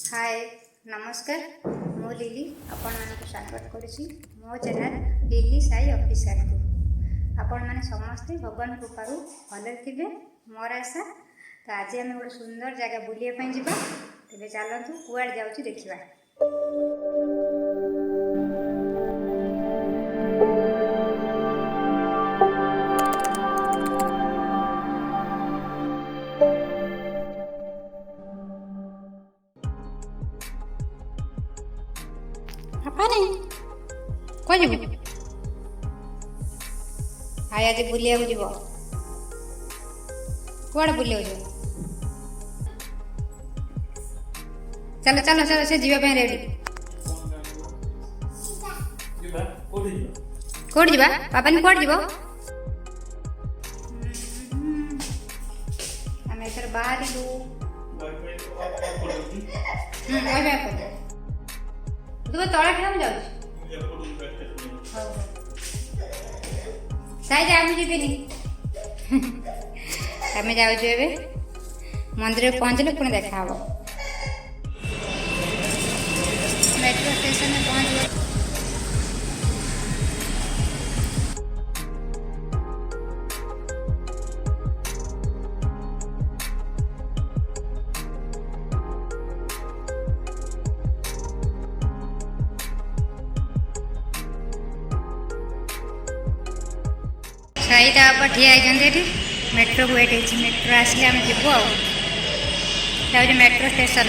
हाय नमस्कार मो लिली आपण मानक स्वागत करुच्ची मो चैनल लिली साई ऑफिशियल को आपण माने समस्ते भगवान कृपारू भले थे मोर आशा। तो आज आम गोटे सुंदर जगह बुलाया जावा तेरे चलतु कुआड़ जाऊँ देखा। कौन जीव हाय आज बुलिया जीव कौन बुलिया जीव चलो चलो चलो से जीवा रेडी कौन जीवा पापा ने कौन जीव आम एथर बाहर तू तला खेल जाऊ साई जा जीविनी आम जाऊे मंदिर पहुँचले पुणी देखा मेट्रो स्टेशन में पहुँच साई पर ठिया होती मेट्रो को वेट मेट्रो आसले आम जीव आ मेट्रो स्टेशन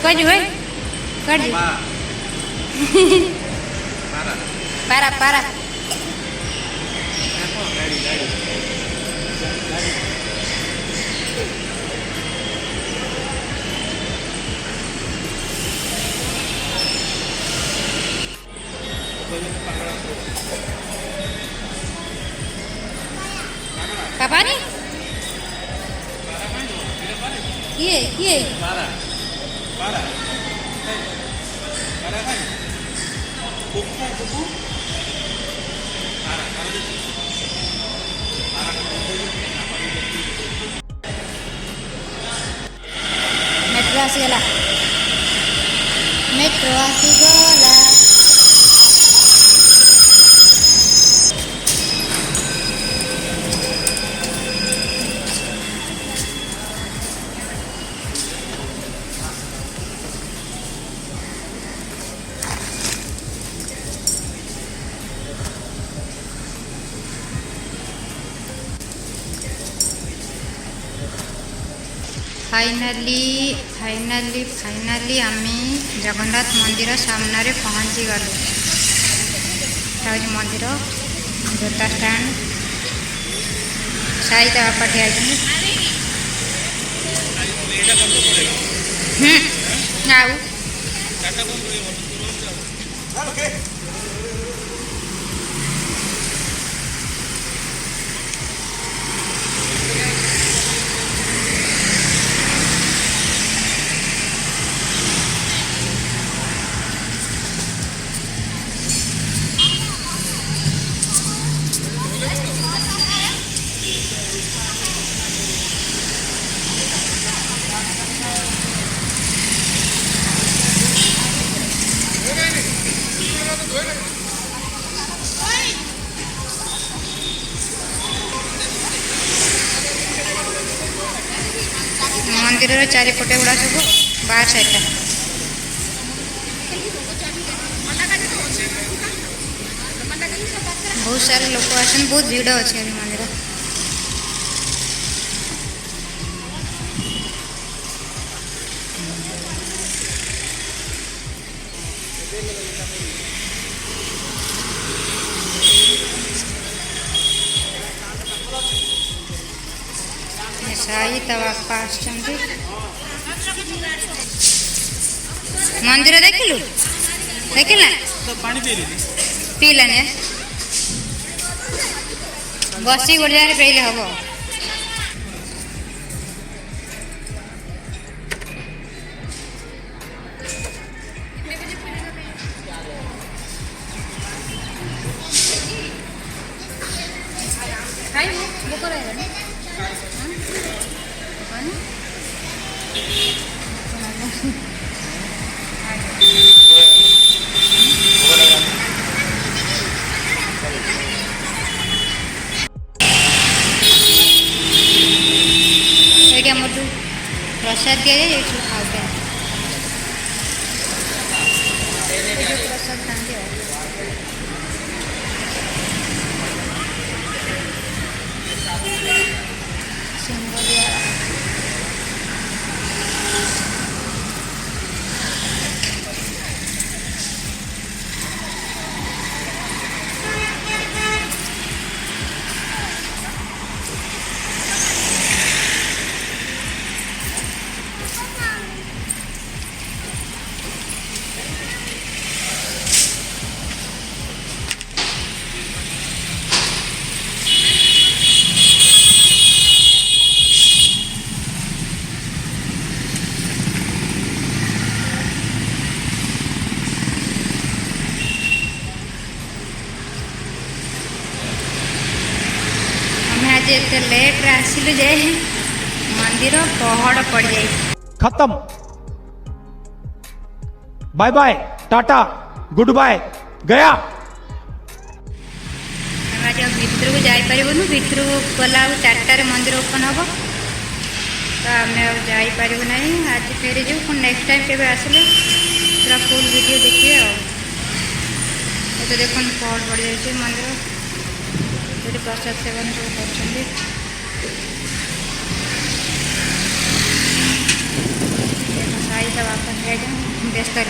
कौन है कौन जी पारा पारा पापा नहीं ये Para. Para kan? Buku. Para itu. Para Metro Asigala. Metro Asigala. Finally आम जगन्नाथ मंदिर सामने पहुँची गलु। मंदिर जोता स्टैंड साई बापा ठिया मंदिर चारिपटे गुड़ा सब बाहर साइड बहुत सारे लोग आसन बहुत भीड़ अच्छे मंदिर साई ता बापा आछंती मंदिर देखिलु देखिला तो पानी पी ली पीलाने बसी गोटे जगह पीले हम प्रसाद दिया जाए खाते प्रसाद खाते सिंह द्वारा आज एत लेट आसिलु जे मंदिर पहड़ पड़ जाए खत्म bye bye tata goodbye गया आज भितर को जापरूँ भितर गला 4टार मंदिर ओपन हम तो आम जापरू ना आज फेरी जो पुणी नेक्स्ट टाइम के आसिले पूरा फुल वीडियो देखिए तो देखो पहड़ पड़ जाए मंदिर ये प्रसाद सेवन सब कर साई ता बापा व्यस्त है